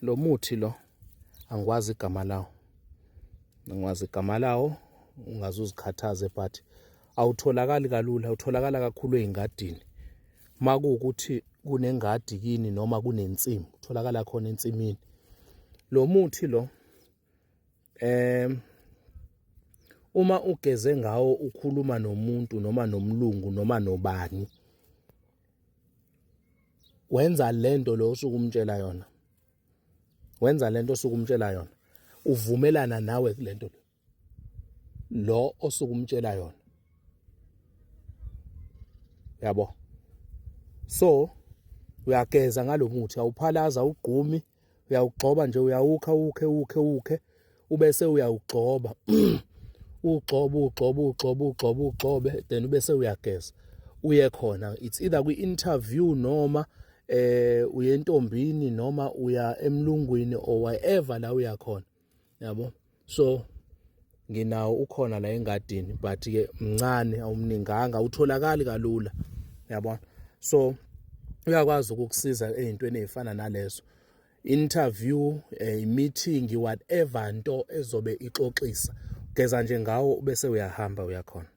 Lo muthi lo angikwazi igama lawo. Angikwazi igama lawo, ungazuzikhathaze but awutholakali kalula, utholakala kakhulu ey'ngadini. Uma kuwukuthi kunengadi kini noma kunensimu, utholakala khona ensimini. Lo muthi lo uma ugeze ngawo ukhuluma nomuntu noma nomlungu noma nobani, wenza lento lo osuke umtshela yona. Wenza lento osuke umtshela yona. Uvumelana nawe kulento lo osuke umtshela yona. Yabo. So uyageza ngalo muthi, awuphalaza ugqumi, uyawugcoba nje, uyawukha ukhe ubese uyawugcoba. Ugcobe then ubese uyageza. Uye khona, it's either kwi-interview noma uye entombini noma uya emlungwini or wherever la uya khona. Yabo. So nginawo ukhona la engadini but ke mncane awumninganga, utholakali kalula. Yabona. So uyakwazi ukukusiza ezintweni ezifana nalezo. Interview, meeting, whatever nto ezobe ixoxisa. Geza nje ngawo bese uyahamba uyakhona.